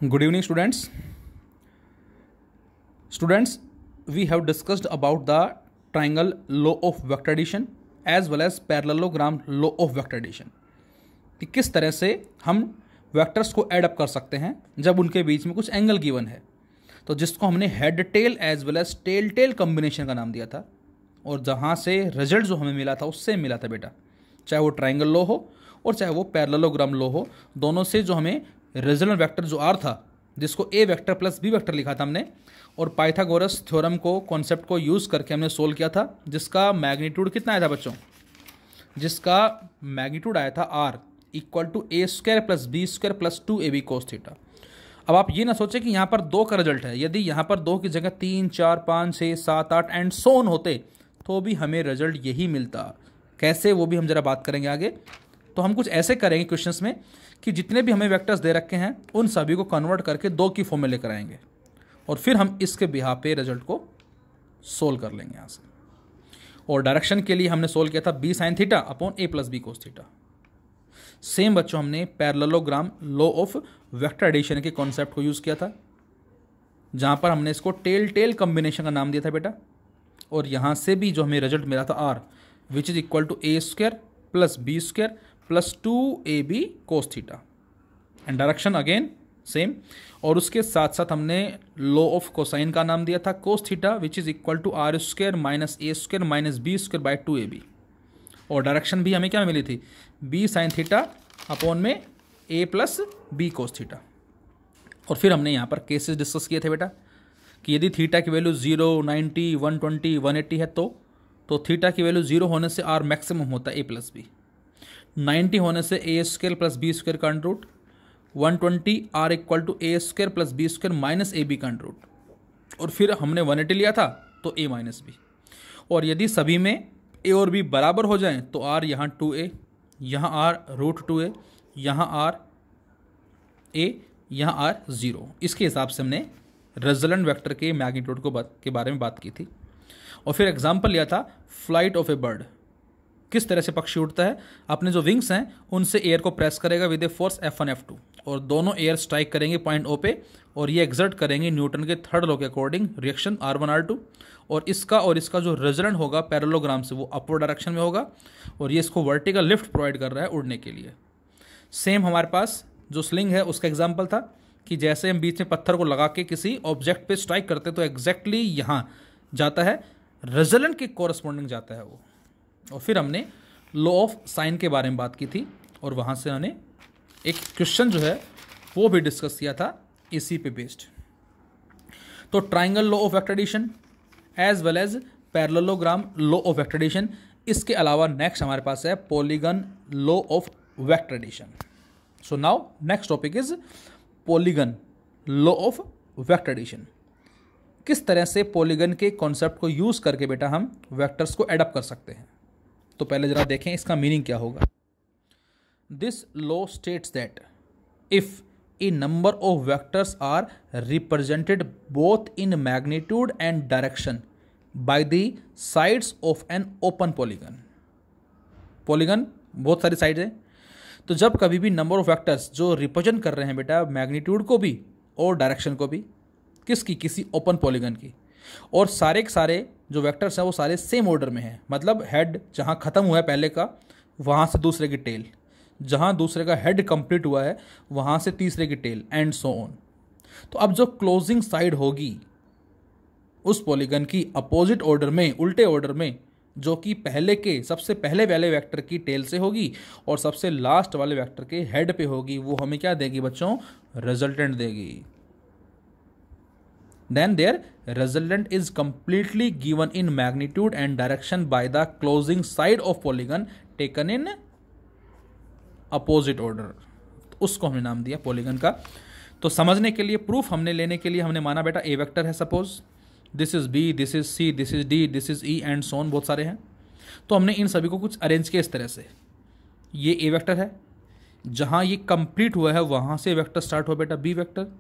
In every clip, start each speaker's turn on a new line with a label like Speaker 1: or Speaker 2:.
Speaker 1: Good evening, students. Students, we have discussed about the triangle law of vector addition as well as parallelogram law of vector addition कि किस तरह से हम vectors को add up कर सकते हैं जब उनके बीच में कुछ एंगल गिवन है। तो जिसको हमने head tail as well as tail tail combination का नाम दिया था, और जहाँ से रिजल्ट जो हमें मिला था उससे मिला था बेटा, चाहे वो ट्राइंगल लॉ हो और चाहे वो पैरेललोग्राम लॉ हो, दोनों से जो हमें रिजल्ट वेक्टर जो आर था, जिसको ए वेक्टर प्लस बी वेक्टर लिखा था हमने, और पाइथागोरस थ्योरम को कॉन्सेप्ट को यूज़ करके हमने सोल्व किया था, जिसका मैग्नीट्यूड कितना आया था बच्चों, जिसका मैग्नीट्यूड आया था R equal to a square plus B square plus 2ab cos theta. अब आप ये ना सोचें कि यहाँ पर 2 का रिजल्ट है, यदि यहाँ पर 2 की जगह 3, 4, 5, 6, 7, 8 एंड सो ऑन होते तो भी हमें रिजल्ट यही मिलता। कैसे, वो भी हम जरा बात करेंगे आगे। तो हम कुछ ऐसे करेंगे क्वेश्चंस में कि जितने भी हमें वेक्टर्स दे रखे हैं उन सभी को कन्वर्ट करके 2 की फॉर्म में लेकर आएंगे, और फिर हम इसके बिहार पे रिजल्ट को सोल्व कर लेंगे यहाँ से। और डायरेक्शन के लिए हमने सोल्व किया था b sine theta upon a plus b cos theta. Same बच्चों हमने parallelogram law of vector addition के कॉन्सेप्ट को यूज़ किया था, जहाँ पर हमने इसको टेल टेल कॉम्बिनेशन का नाम दिया था बेटा, और यहाँ से भी जो हमें रिजल्ट मिला था R which is equal to a square plus B square plus 2ab cos theta. And direction again same, और उसके साथ साथ हमने लॉ ऑफ कोसाइन का नाम दिया था cos theta which is equal to R square minus a square minus b square by 2ab। और डायरेक्शन भी हमें क्या मिली थी, b साइन थीटा अपॉन में a plus b cos theta. और फिर हमने यहाँ पर केसेस डिस्कस किए थे बेटा कि यदि थीटा की वैल्यू 0, 90, 120, 180 है तो थीटा की वैल्यू 0 होने से r मैक्सिमम होता है a प्लस बी, 90 होने से a square plus B square का under root, 120 r equal to a square plus B square minus ab का अंडर रूट, और फिर हमने 180 लिया था तो a माइनस बी। और यदि सभी में a और b बराबर हो जाएं तो r यहाँ 2a, यहाँ r रूट 2a, यहाँ r a, यहाँ r 0। इसके हिसाब से हमने रिजल्टेंट वेक्टर के मैग्नीट्यूड के बारे में बात की थी। और फिर एग्जाम्पल लिया था फ्लाइट ऑफ ए बर्ड, किस तरह से पक्षी उड़ता है, अपने जो विंग्स हैं उनसे एयर को प्रेस करेगा with a force F1 F2, और दोनों एयर स्ट्राइक करेंगे पॉइंट O पे, और ये एग्जर्ट करेंगे न्यूटन के थर्ड लॉ के अकॉर्डिंग रिएक्शन R1 R2, और इसका जो रिजल्टेंट होगा पैरेललोग्राम से वो अपवर्ड डायरेक्शन में होगा, और ये इसको वर्टिकल लिफ्ट प्रोवाइड कर रहा है उड़ने के लिए। सेम हमारे पास जो स्लिंग है उसका एग्जाम्पल था कि जैसे हम बीच में पत्थर को लगा के किसी ऑब्जेक्ट पे स्ट्राइक करते तो एग्जैक्टली यहाँ जाता है, रिजल्टेंट के कोरस्पॉन्डिंग जाता है वो। और फिर हमने लॉ ऑफ साइन के बारे में बात की थी, और वहाँ से हमने एक क्वेश्चन जो है वो भी डिस्कस किया था इसी पे बेस्ड। तो triangle law of vector addition as well as parallelogram law of vector addition, इसके अलावा नेक्स्ट हमारे पास है polygon law of vector addition. So now next topic is polygon law of vector addition. किस तरह से पॉलीगन के कॉन्सेप्ट को यूज करके बेटा हम वेक्टर्स को एडअप कर सकते हैं। तो पहले जरा देखें इसका मीनिंग क्या होगा। This law states that if a number of vectors are represented both in magnitude and direction by the sides of an open polygon. Polygon बहुत सारी साइड्स हैं, तो जब कभी भी नंबर ऑफ वेक्टर्स जो रिप्रेजेंट कर रहे हैं बेटा मैग्नीट्यूड को भी और डायरेक्शन को भी, किसकी, किसी ओपन पॉलीगन की, और सारे के सारे जो वेक्टर्स हैं वो सारे सेम ऑर्डर में हैं, मतलब हेड जहाँ ख़त्म हुआ है पहले का वहाँ से दूसरे की टेल, जहाँ दूसरे का हेड कंप्लीट हुआ है वहाँ से तीसरे की टेल एंड सो ऑन। तो अब जो क्लोजिंग साइड होगी उस पॉलीगन की अपोजिट ऑर्डर में, उल्टे ऑर्डर में, जो कि पहले के सबसे पहले वाले वेक्टर की टेल से होगी और सबसे लास्ट वाले वेक्टर के हेड पे होगी, वो हमें क्या देगी बच्चों, रिजल्टेंट देगी। Then their resultant is completely given in magnitude and direction by the closing side of polygon taken in opposite order। उसको हमने नाम दिया पॉलीगन का। तो समझने के लिए, प्रूफ हमने लेने के लिए हमने माना बेटा ए वेक्टर है, suppose this is B, this is C, this is D, this is E and so on, बहुत सारे हैं। तो हमने इन सभी को कुछ अरेंज किया इस तरह से, ये ए वेक्टर है, जहाँ ये कंप्लीट हुआ है वहाँ से वेक्टर स्टार्ट हुआ बेटा B vector,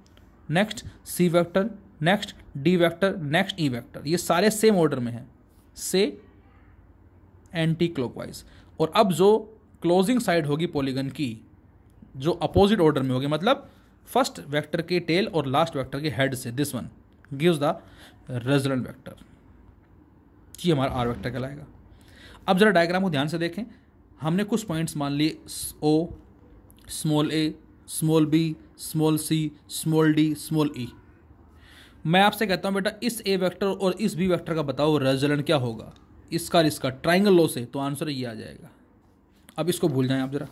Speaker 1: next C vector, next D vector, next E vector, ये सारे सेम ऑर्डर में हैं, से एंटी क्लॉकवाइज। और अब जो क्लोजिंग साइड होगी पॉलीगन की, जो अपोजिट ऑर्डर में होगी, मतलब फर्स्ट वेक्टर के टेल और लास्ट वेक्टर के हेड से, this one gives the resultant vector. ये हमारा आर वेक्टर कहलाएगा। अब जरा डायग्राम को ध्यान से देखें। हमने कुछ पॉइंट्स मान लिए, ओ, स्मॉल ए, small B, small C, small D, small ई। मैं आपसे कहता हूं बेटा इस ए वेक्टर और इस बी वेक्टर का बताओ रेजल्टेंट क्या होगा इसका और इसका ट्राइंगल लॉ से, तो आंसर ये आ जाएगा। अब इसको भूल जाएं आप जरा।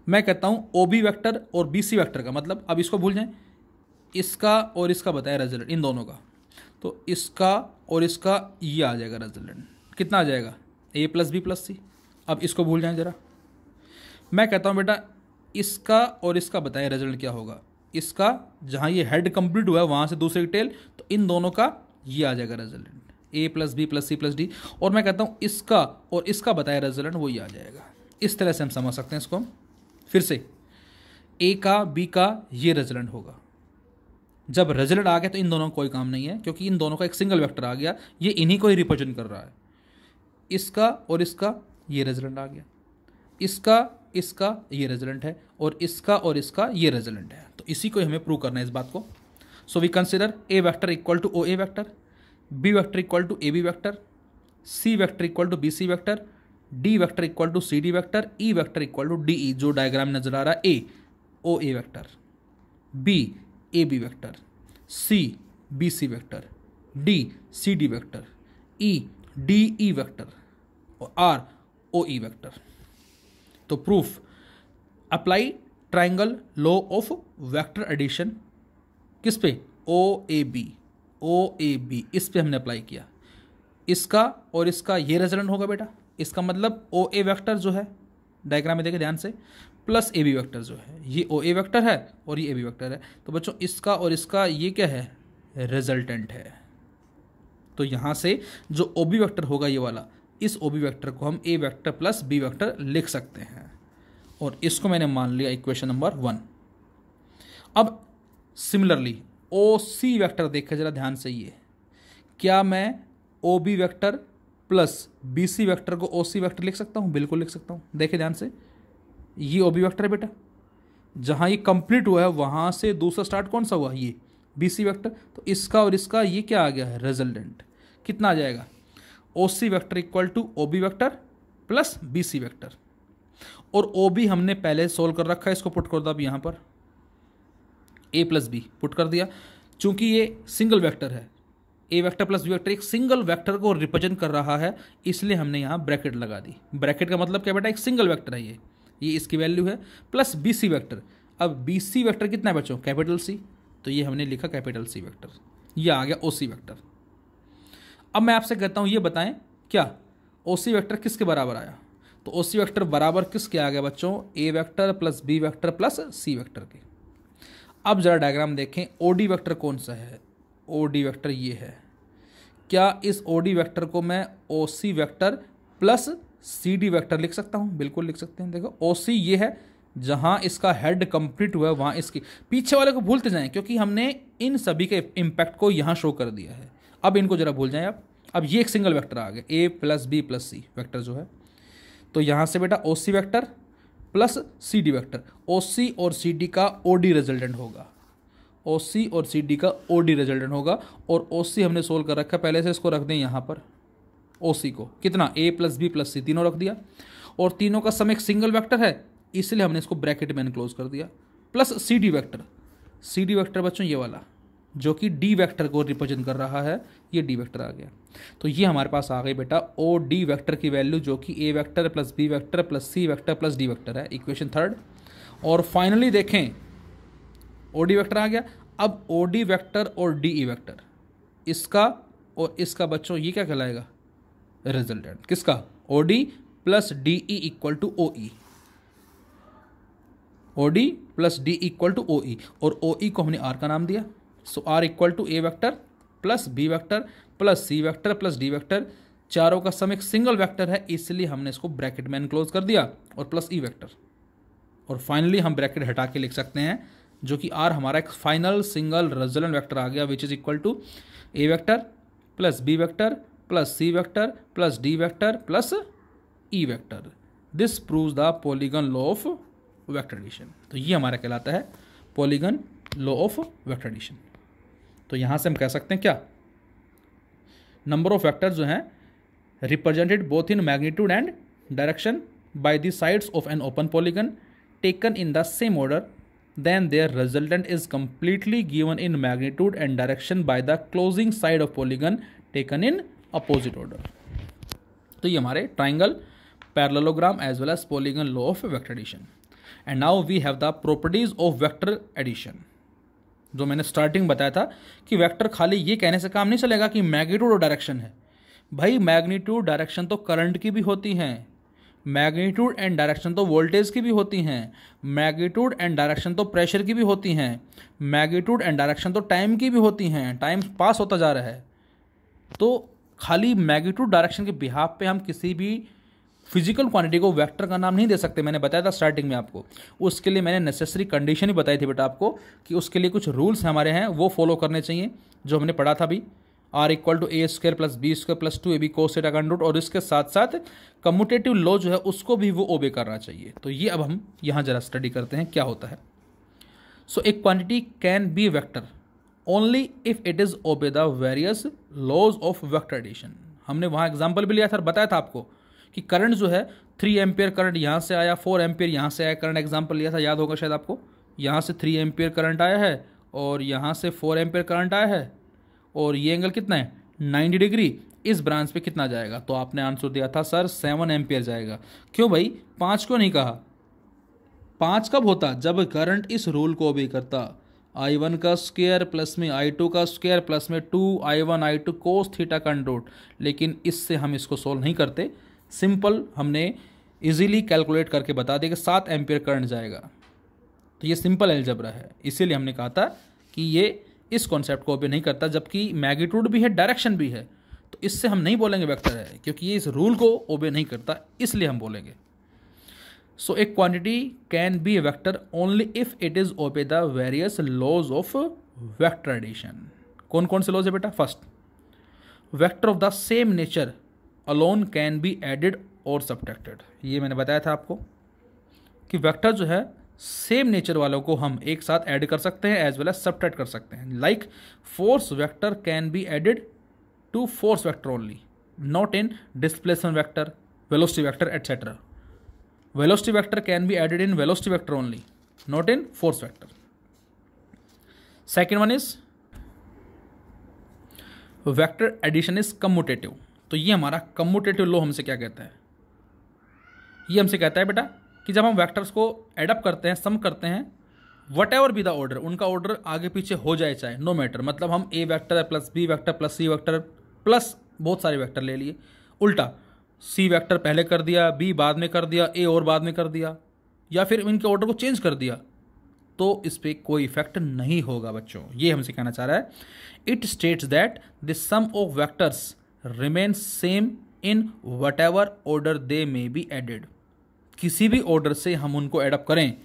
Speaker 1: मैं कहता हूं ओ बी वेक्टर और बी सी वेक्टर का, मतलब अब इसको भूल जाएं, इसका और इसका बताया रेजल्टेंट इन दोनों का, तो इसका और इसका ये आ जाएगा रेजल्टेंट। कितना आ जाएगा? ए प्लस बी प्लस सी। अब इसको भूल जाएं जरा। मैं कहता हूं बेटा इसका और इसका बताया रिजल्ट क्या होगा, इसका जहां ये हेड कंप्लीट हुआ है वहां से दूसरी टेल, तो इन दोनों का ये आ जाएगा resultant, A plus B plus C plus D. और मैं कहता हूं इसका और इसका बताया रिजल्टेंट वो ये आ जाएगा। इस तरह से हम समझ सकते हैं इसको। हम फिर से ए का बी का ये रिजल्टेंट होगा। जब रिजल्ट आ गया तो इन दोनों का कोई काम नहीं है, क्योंकि इन दोनों का एक सिंगल वेक्टर आ गया, ये इन्हीं को ही रिप्रेजेंट कर रहा है। इसका और इसका ये रिजल्टेंट आ गया, इसका ये रिजल्टेंट है, और इसका ये रिजल्टेंट है। तो इसी को हमें प्रूव करना है इस बात को। So we consider A vector equal to O A vector, B vector equal to A B vector, C vector equal to B C vector, D vector equal to C D vector, E vector equal to D E. जो diagram नजर आ रहा है, A O A vector, B A B vector, C B C vector, D C D vector, E D E vector और R ओ ई vector. तो proof, apply triangle law of vector addition किस पे? ओ A B, इस पे हमने apply किया। इसका और इसका ये रिजल्टेंट होगा बेटा। इसका मतलब ओ ए वेक्टर जो है, डायग्राम में देखें ध्यान से, प्लस ए बी वेक्टर जो है, ये ओ ए वेक्टर है और ये ए बी वेक्टर है। तो बच्चों इसका और इसका ये क्या है? रिजल्टेंट है। तो यहां से जो ओ बी वेक्टर होगा ये वाला, इस ओ बी वेक्टर को हम A vector plus B vector लिख सकते हैं, और इसको मैंने मान लिया इक्वेशन नंबर 1। अब सिमिलरली ओ सी वेक्टर देखिए जरा ध्यान से, ये क्या मैं O B vector plus B C vector को ओ सी वेक्टर लिख सकता हूँ? बिल्कुल लिख सकता हूँ। देखिए ध्यान से, ये ओ बी वेक्टर है बेटा, जहाँ ये कंप्लीट हुआ है वहाँ से दूसरा स्टार्ट कौन सा हुआ? ये बी सी वेक्टर। तो इसका और इसका ये क्या आ गया है? रिजल्टेंट। कितना आ जाएगा? O C vector equal to O B vector plus B C vector. और ओ बी हमने पहले सोल्व कर रखा है, इसको पुट कर दो अब यहाँ पर, ए प्लस बी पुट कर दिया। चूंकि ये सिंगल वेक्टर है, ए वेक्टर प्लस बी वेक्टर एक सिंगल वेक्टर को रिप्रेजेंट कर रहा है, इसलिए हमने यहाँ ब्रैकेट लगा दी। ब्रैकेट का मतलब क्या बेटा? एक सिंगल वेक्टर है ये इसकी वैल्यू है, प्लस बी सी वेक्टर। अब बी सी वेक्टर कितना है बच्चों? कैपिटल सी, तो ये हमने लिखा कैपिटल सी वेक्टर। ये आ गया ओ सी वेक्टर। अब मैं आपसे कहता हूँ ये बताएं क्या ओ सी वेक्टर किसके बराबर आया? तो ओ सी वेक्टर बराबर किसके आ गया बच्चों? A vector plus B vector plus C vector के। अब जरा डायग्राम देखें, ओ डी वेक्टर कौन सा है? ओ डी वेक्टर ये है। क्या इस ओ डी वेक्टर को मैं O C vector plus C D vector लिख सकता हूँ? बिल्कुल लिख सकते हैं। देखो ओ सी ये है, जहाँ इसका हेड कंप्लीट हुआ है वहाँ इसकी, पीछे वाले को भूलते जाएं क्योंकि हमने इन सभी के इम्पैक्ट को यहाँ शो कर दिया है। अब इनको जरा भूल जाएं आप। अब ये एक सिंगल वेक्टर आ गया, A plus B plus C vector जो है, तो यहाँ से बेटा O C vector plus C D vector, O C और सी डी का ओ डी रिजल्टेंट होगा, ओ सी और सी डी का ओ डी रिजल्टेंट होगा। और ओ सी हमने सोल्व कर रखा है पहले से, इसको रख दें यहाँ पर, ओ सी को कितना? ए प्लस बी प्लस सी तीनों रख दिया, और तीनों का सम एक सिंगल वेक्टर है इसलिए हमने इसको ब्रैकेट में एनक्लोज कर दिया, plus C D vector. C D vector बच्चों ये वाला जो कि डी वेक्टर को रिप्रेजेंट कर रहा है, ये डी वेक्टर आ गया। तो ये हमारे पास आ गई बेटा ओ डी वेक्टर की वैल्यू, जो कि A vector plus B vector plus C vector plus D vector है, इक्वेशन 3। और फाइनली देखें ओ डी वेक्टर आ गया। अब ओ डी वेक्टर और डी ई वेक्टर, इसका और इसका बच्चों ये क्या कहलाएगा? रिजल्टेंट। किसका? O D plus D E equal to O E, O D plus D equal to O E, और ओ ई को हमने आर का नाम दिया। So R equal to A vector plus B vector plus C vector plus D vector, चारों का सम एक single vector है इसलिए हमने इसको ब्रैकेट में एनक्लोज कर दिया, और प्लस ई वेक्टर। और फाइनली हम ब्रैकेट हटा के लिख सकते हैं, जो कि आर हमारा एक फाइनल सिंगल रिजल्टेंट वेक्टर आ गया, which is equal to A vector plus B vector plus C vector plus D vector plus e vector. This proves the polygon law of vector addition. तो ये हमारा कहलाता है polygon law of vector addition. तो यहाँ से हम कह सकते हैं क्या, नंबर ऑफ वेक्टर जो हैं represented both in magnitude and direction by the sides of an open polygon taken in the same order, then their resultant is completely given in magnitude and direction by the closing side of polygon taken in opposite order। तो ये हमारे triangle, parallelogram as well as polygon law of vector addition. And now we have the properties of vector addition. जो मैंने starting बताया था कि vector खाली ये कहने से काम नहीं चलेगा कि मैग्नीट्यूड और डायरेक्शन है। भाई मैग्नीट्यूड डायरेक्शन तो करंट की भी होती हैं, मैग्नीट्यूड एंड डायरेक्शन तो वोल्टेज की भी होती हैं, मैग्नीट्यूड एंड डायरेक्शन तो प्रेशर की भी होती हैं, मैग्नीट्यूड एंड डायरेक्शन तो टाइम की भी होती हैं। टाइम पास होता जा रहा है, तो खाली मैग्नीट्यूड डायरेक्शन के बिहाफ पे हम किसी भी फिजिकल क्वांटिटी को वेक्टर का नाम नहीं दे सकते। मैंने बताया था स्टार्टिंग में आपको, उसके लिए मैंने नेसेसरी कंडीशन ही बताई थी बेटा आपको कि उसके लिए कुछ रूल्स हमारे हैं वो फॉलो करने चाहिए, जो हमने पढ़ा था भी, R equal to a square plus B square plus 2ab cos theta का रूट, और इसके साथ साथ कम्यूटेटिव लॉ जो है उसको भी वो ओबे करना चाहिए। तो ये अब हम यहाँ जरा स्टडी करते हैं क्या होता है। So a quantity can be vector only if it is obey the various laws of vector addition. हमने वहाँ एग्जाम्पल भी लिया था, बताया था आपको कि करंट जो है 3 एम्पियर करंट यहाँ से आया, 4 एम्पियर यहाँ से आया, करंट एग्जाम्पल लिया था, याद होगा शायद आपको। यहाँ से 3 एम्पियर करंट आया है और यहाँ से 4 एम्पियर करंट आया है, और ये एंगल कितना है 90 डिग्री। इस ब्रांच पे कितना जाएगा, तो आपने आंसर दिया था सर 7 एम्पियर जाएगा। क्यों भाई 5 क्यों नहीं कहा? 5 कब होता, जब करंट इस रूल को भी करता, I1 का स्क्वायर प्लस में I2 का स्क्वायर प्लस में 2I1 I2 cos थीटा का रूट। लेकिन इससे हम इसको सोल्व नहीं करते, सिंपल हमने इजीली कैलकुलेट करके बता दिया कि 7 एम्पियर करंट जाएगा। तो ये सिंपल अलजेब्रा है, इसीलिए हमने कहा था कि ये इस कॉन्सेप्ट को ओबे नहीं करता, जबकि मैग्नीट्यूड भी है डायरेक्शन भी है, तो इससे हम नहीं बोलेंगे वेक्टर है, क्योंकि ये इस रूल को ओबे नहीं करता, इसलिए हम बोलेंगे। So a quantity can be a vector only if it is obey the various laws of vector addition. कौन कौन से लॉज है बेटा? First, vector of the same nature alone can be added और सब्ट्रैक्टेड। ये मैंने बताया था आपको कि वेक्टर जो है सेम नेचर वालों को हम एक साथ ऐड कर सकते हैं एज वेल एज सब्ट्रैक्ट कर सकते हैं। Like force vector can be added to force vector only, not in displacement vector, velocity vector etcetera. Velocity vector can be added in velocity vector only, not in force vector. Second one is vector addition is commutative. तो ये हमारा commutative law हमसे क्या कहता है? ये हमसे कहता है बेटा कि जब हम वेक्टर्स को एडअप करते हैं, सम करते हैं, whatever be the order, उनका ऑर्डर आगे पीछे हो जाए चाहे, नो मैटर, मतलब हम A vector plus B vector plus C vector plus बहुत सारे वेक्टर ले लिए, उल्टा सी वेक्टर पहले कर दिया, बी बाद में कर दिया, ए और बाद में कर दिया, या फिर इनके ऑर्डर को चेंज कर दिया, तो इस पर कोई इफेक्ट नहीं होगा बच्चों। ये हमसे कहना चाह रहा है। It states that the sum of vectors remain same in whatever order they may be added. किसी भी ऑर्डर से हम उनको एडअप करें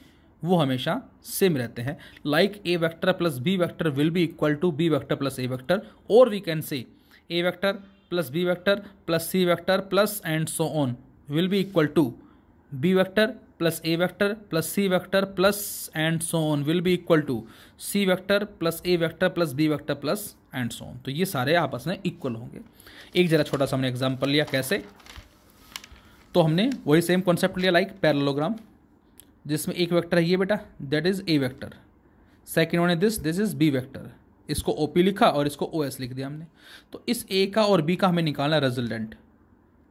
Speaker 1: वो हमेशा सेम रहते हैं। Like A vector plus B vector will be equal to B vector plus A vector, और we can say A vector plus B vector plus C vector plus and so on will be equal to B vector plus A vector plus C vector plus and so on will be equal to C vector plus A vector plus B vector plus and so on. तो ये सारे आपस में equal होंगे। एक जरा छोटा सा हमने एग्जाम्पल लिया, कैसे? तो हमने वही सेम कॉन्सेप्ट लिया, लाइक पैरेललोग्राम, जिसमें एक वेक्टर है ये बेटा, that is a vector, second one है दिस इज बी वेक्टर, इसको ओपी लिखा और इसको ओएस लिख दिया हमने। तो इस ए का और बी का हमें निकालना रिजल्टेंट।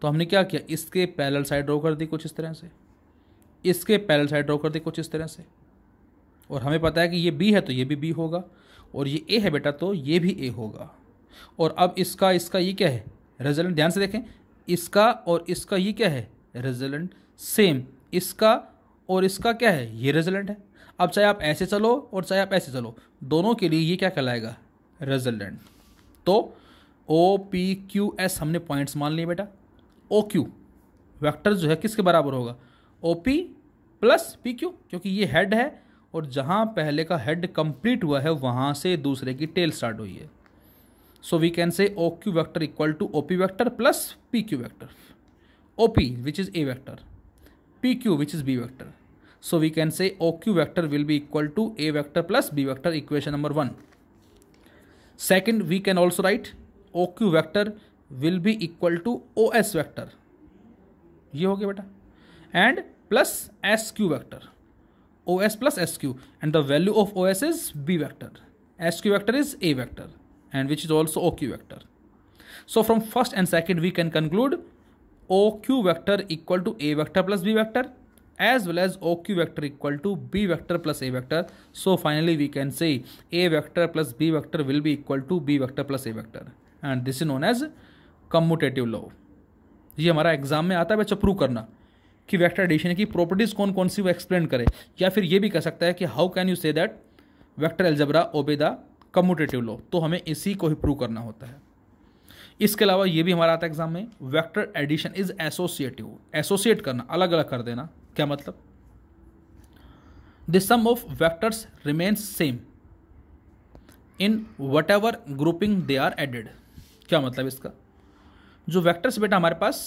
Speaker 1: तो हमने क्या किया, इसके पैरेलल साइड ड्रॉ कर दी कुछ इस तरह से, इसके पैरेलल साइड ड्रॉ कर दी कुछ इस तरह से, और हमें पता है कि ये बी है तो ये भी बी होगा, और ये ए है बेटा तो ये भी ए होगा। और अब इसका ये क्या है, रिजल्टेंट। ध्यान से देखें, इसका और इसका ये क्या है, रिजल्टेंट सेम, इसका और इसका क्या है, ये रिजल्टेंट है। अब चाहे आप ऐसे चलो और चाहे आप ऐसे चलो, दोनों के लिए ये क्या कहलाएगा, रिजल्टेंट। तो ओ पी क्यू एस हमने पॉइंट्स मान लिए बेटा। ओ क्यू वेक्टर जो है किसके बराबर होगा, O P plus P Q, क्योंकि ये हेड है और जहाँ पहले का हेड कंप्लीट हुआ है वहाँ से दूसरे की टेल स्टार्ट हुई है। सो we can say O Q vector equal to O P vector plus P Q vector. O P which is a vector, P Q which is b vector. So we can say OQ vector will be equal to A vector plus B vector, equation number 1. Second, we can also write OQ vector will be equal to OS vector, ये हो गया बेटा, and plus SQ vector, OS plus SQ, and the value of OS is B vector, SQ vector is A vector, and which is also OQ vector. So from first and second we can conclude OQ vector equal to A vector plus B vector, as well as OQ vector equal to B vector plus A vector. So finally we can say A vector plus B vector will be equal to B vector plus A vector, and this is known as commutative law. ये हमारा exam में आता है बच्चा, prove करना कि vector addition की properties कौन कौन सी वो एक्सप्लेन करे, या फिर ये भी कह सकता है कि how can you say that vector algebra obey the commutative law. तो हमें इसी को ही प्रूव करना होता है. इसके अलावा ये भी हमारा आता है एग्जाम में, vector addition is associative. Associate करना, अलग अलग कर देना, क्या मतलब? The sum of vectors remains same in whatever grouping they are added. क्या मतलब इसका? जो वेक्टर्स बेटा हमारे पास,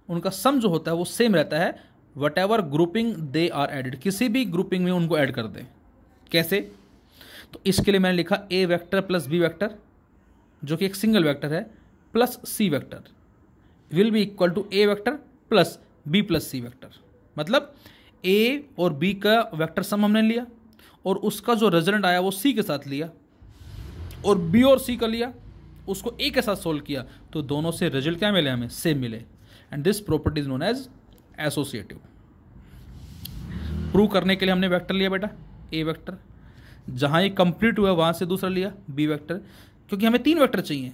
Speaker 1: उनका सम जो होता है वो सेम रहता है whatever grouping they are added, किसी भी ग्रुपिंग में उनको ऐड कर दें. कैसे? तो इसके लिए मैंने लिखा a vector plus B vector, जो कि एक सिंगल वेक्टर है, plus C vector will be equal to A vector plus B plus C vector. मतलब ए और बी का वेक्टर सम हमने लिया और उसका जो रिजल्ट आया वो सी के साथ लिया, और बी और सी का लिया, उसको ए के साथ सोल्व किया, तो दोनों से रिजल्ट क्या मिले? हमें सेम मिले. And this property is known as associative. Prove करने के लिए हमने वेक्टर लिया बेटा ए वेक्टर, जहां ये कंप्लीट हुआ वहां से दूसरा लिया बी वेक्टर, क्योंकि हमें 3 वेक्टर चाहिए,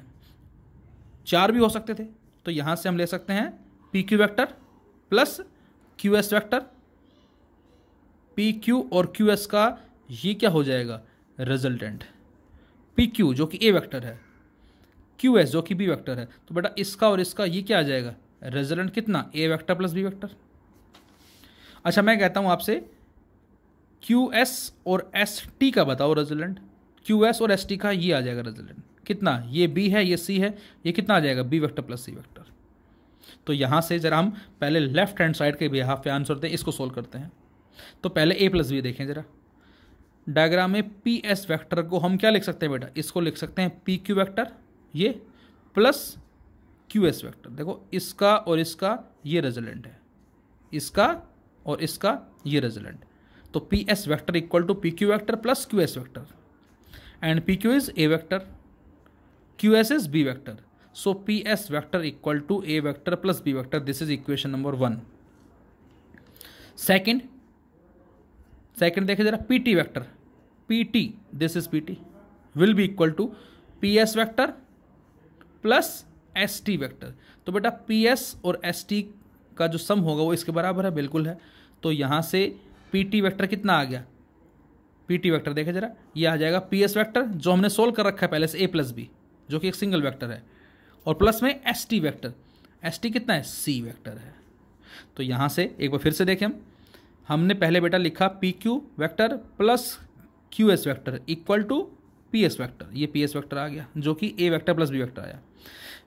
Speaker 1: 4 भी हो सकते थे. तो यहां से हम ले सकते हैं P Q vector plus Q S vector. P Q और क्यू एस का ये क्या हो जाएगा? रिजल्टेंट. पी क्यू जो कि ए वेक्टर है, क्यू एस जो कि बी वेक्टर है, तो बेटा इसका और इसका ये क्या आ जाएगा? रिजल्टेंट कितना? ए वेक्टर प्लस बी वेक्टर. अच्छा, मैं कहता हूं आपसे क्यू एस और एस टी का बताओ रिजल्टेंट. क्यू एस और एस टी का ये आ जाएगा रिजल्टेंट कितना? ये बी है, ये सी है, ये कितना आ जाएगा? बी वेक्टर प्लस सी वेक्टर. तो यहां से जरा हम पहले लेफ्ट हैंड साइड के बिहाफ पे आंसर दें, इसको सोल्व करते हैं. तो पहले ए प्लस बी देखें जरा. डायग्राम में पी एस वैक्टर को हम क्या लिख सकते हैं बेटा? इसको लिख सकते हैं पी क्यू वैक्टर ये प्लस क्यू एस वैक्टर. देखो इसका और इसका ये रिजल्टेंट है, इसका और इसका ये रिजल्टेंट. तो P S vector equal to P Q vector plus Q S vector, and P Q is a vector, Q S is b vector. So P S vector equal to a vector plus B vector. This is equation number 1. Second देखे जरा, P T vector, P T, this is P T will be equal to P S vector plus S T vector. तो बेटा P S और S T का जो सम होगा वो इसके बराबर है, बिल्कुल है. तो यहां से पी टी वैक्टर कितना आ गया? पी टी वैक्टर देखे जरा, ये आ जाएगा पी एस वैक्टर जो हमने सोल्व कर रखा है पहले से, ए प्लस बी, जो कि एक सिंगल वेक्टर है, और प्लस में S T vector. S T कितना है? सी वैक्टर है. तो यहां से एक बार फिर से देखें, हमने पहले बेटा लिखा P Q vector plus Q S vector equal to P S vector. ये पी एस वैक्टर आ गया जो कि A vector plus B vector आया.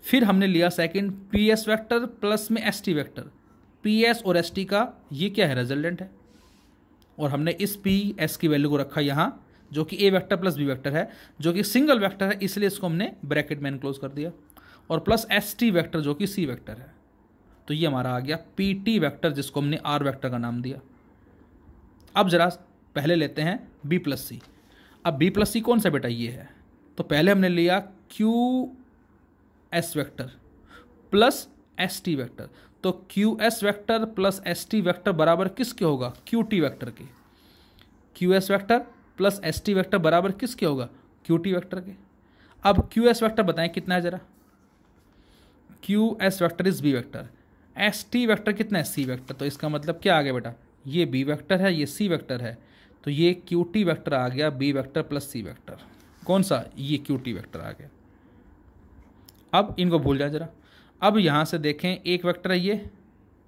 Speaker 1: फिर हमने लिया second P S vector plus में S T vector. P S और एस टी का ये क्या है? रिजल्टेंट है, और हमने इस पी एस की वैल्यू को रखा यहाँ, जो कि A vector plus B vector है, जो कि सिंगल वैक्टर है, इसलिए इसको हमने ब्रैकेट में एनक्लोज कर दिया, और प्लस एस टी वैक्टर जो कि सी वैक्टर है. तो ये हमारा आ गया पी टी वैक्टर, जिसको हमने आर वैक्टर का नाम दिया. अब जरा पहले लेते हैं बी प्लस सी. अब बी प्लस सी कौन सा बेटा? ये है. तो पहले हमने लिया Q S vector plus S T vector. तो Q S vector plus S T vector बराबर किसके होगा? क्यू टी वैक्टर के. Q S vector plus S T vector बराबर किसके होगा? क्यू टी वैक्टर के. अब क्यू एस वैक्टर बताएं कितना है जरा? Q S vector is b vector, S T vector कितना है? C vector. तो इसका मतलब क्या आ गया बेटा? ये बी वैक्टर है, ये सी वैक्टर है, तो ये क्यू टी वैक्टर आ गया b vector plus c vector. कौन सा? ये क्यू टी वैक्टर आ गया. अब इनको भूल जाए जरा. अब यहाँ से देखें, एक वेक्टर है ये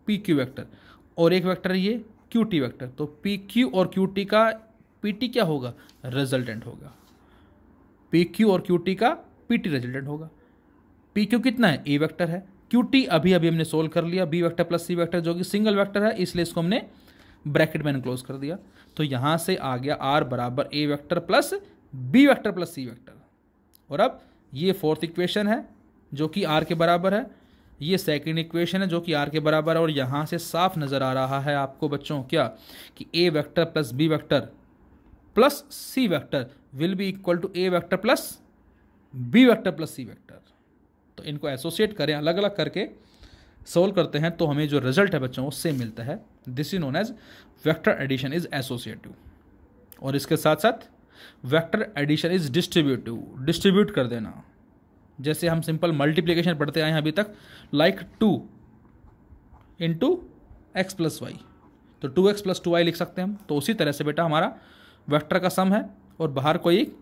Speaker 1: पी क्यू वैक्टर, और एक वेक्टर है ये क्यू टी वैक्टर. तो पी क्यू और क्यू टी का पी टी क्या होगा? रिजल्टेंट होगा. पी क्यू और क्यू टी का पी टी रिजल्टेंट होगा. पी क्यू कितना है? ए वैक्टर है. क्यू टी अभी अभी हमने सोल्व कर लिया, b vector plus c vector जो कि सिंगल वैक्टर है, इसलिए इसको हमने ब्रैकेट मैंने क्लोज कर दिया, तो यहाँ से आ गया आर बराबर A vector plus B vector plus C vector. और अब ये फोर्थ इक्वेशन है जो कि आर के बराबर है, ये सेकंड इक्वेशन है जो कि आर के बराबर है, और यहाँ से साफ नज़र आ रहा है आपको बच्चों क्या कि A vector plus B vector plus C vector will be equal to A vector plus B vector plus C vector. तो इनको एसोसिएट करें, अलग अलग करके सोल्व करते हैं तो हमें जो रिजल्ट है बच्चों वो सेम मिलता है। This is known as vector addition is associative. और इसके साथ साथ vector addition is distributive, distribute कर देना। जैसे हम सिंपल मल्टीप्लिकेशन पढ़ते आए हैं अभी तक, like 2 into x plus y, तो 2x प्लस 2y लिख सकते हैं हम। तो उसी तरह से बेटा हमारा वेक्टर का सम है और बाहर कोई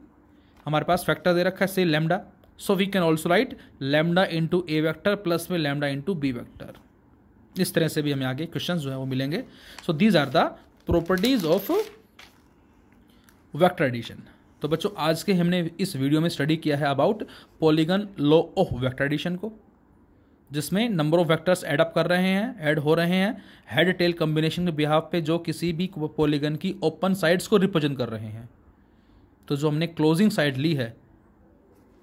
Speaker 1: हमारे पास फैक्टर दे रखा है से lambda, so we can also write lambda into a vector plus में लैम्डा इंटू बी वेक्टर। इस तरह से भी हमें आगे क्वेश्चन जो है वो मिलेंगे। So these are the properties of vector addition. तो बच्चों आज के हमने इस वीडियो में स्टडी किया है about polygon law of vector addition को, जिसमें नंबर ऑफ वेक्टर्स ऐड हो रहे हैं हेड टेल कॉम्बिनेशन के बिहाफ पे, जो किसी भी पॉलीगन की ओपन साइड्स को रिप्रेजेंट कर रहे हैं। तो जो हमने क्लोजिंग साइड ली है,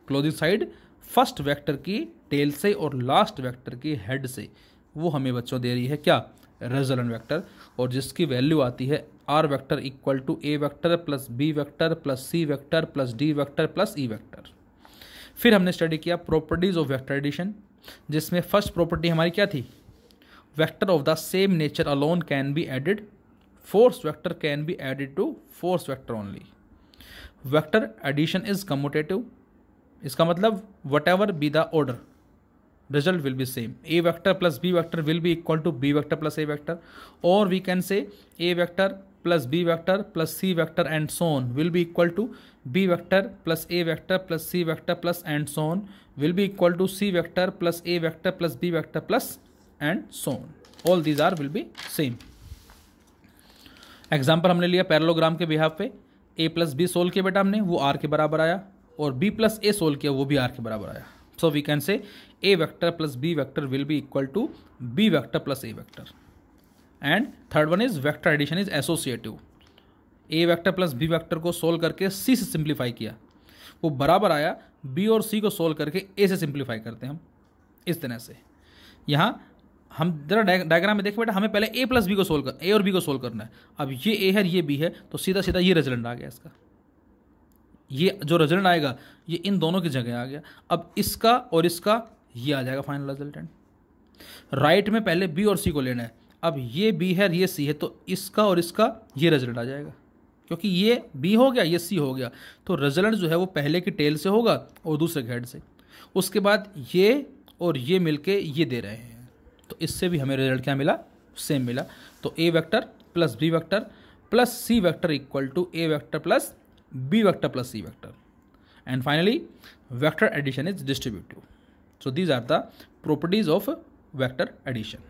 Speaker 1: क्लोजिंग साइड फर्स्ट वेक्टर की टेल से और लास्ट वेक्टर की हेड से, वो हमें बच्चों दे रही है क्या, रिजल्टेंट वेक्टर, और जिसकी वैल्यू आती है R vector equal to A vector plus B vector plus C vector plus D vector plus e vector. फिर हमने स्टडी किया प्रॉपर्टीज ऑफ वेक्टर एडिशन, जिसमें फर्स्ट प्रॉपर्टी हमारी क्या थी, vector of the same nature alone can be added, force vector can be added to force vector only. Vector addition is commutative, इसका मतलब whatever be the order result will be same. A vector plus B vector will be equal to B vector plus A vector, or we can say A vector plus B vector plus C vector and so on will be equal to B vector plus A vector plus C vector plus and so on will be equal to C vector plus A vector plus B vector plus and so on. All these are will be same. Example हमने लिया parallelogram के behalf पे, A plus B solve किया बेटा हमने, वो R के बराबर आया, और B प्लस A सोल्व किया वो भी R के बराबर आया। So we can say A vector plus B vector will be equal to B vector plus A vector. And third one is vector addition is associative. A vector plus B vector को solve करके C से simplify किया, वो बराबर आया B और C को solve करके A से सिंप्लीफाई करते हैं हम। इस तरह से यहाँ हम जरा डायग्राम में देखो बेटा, हमें पहले A प्लस बी को सोल्व कर, A और B को सोल्व करना है। अब ये A है ये B है, तो सीधा सीधा ये रिजल्ट आ गया इसका, ये जो रिजल्ट आएगा ये इन दोनों की जगह आ गया। अब इसका और इसका ये आ जाएगा फाइनल रिजल्टेंट। राइट में पहले बी और सी को लेना है, अब ये बी है ये सी है, तो इसका और इसका ये रिजल्ट आ जाएगा, क्योंकि ये बी हो गया ये सी हो गया, तो रिजल्ट जो है वो पहले की टेल से होगा और दूसरे के हेड से। उसके बाद ये और ये मिलके ये दे रहे हैं, तो इससे भी हमें रिजल्ट क्या मिला, सेम मिला। तो A vector plus B vector plus C vector equal to A vector plus B vector plus C vector, and finally vector addition is distributive. So these are the properties of vector addition.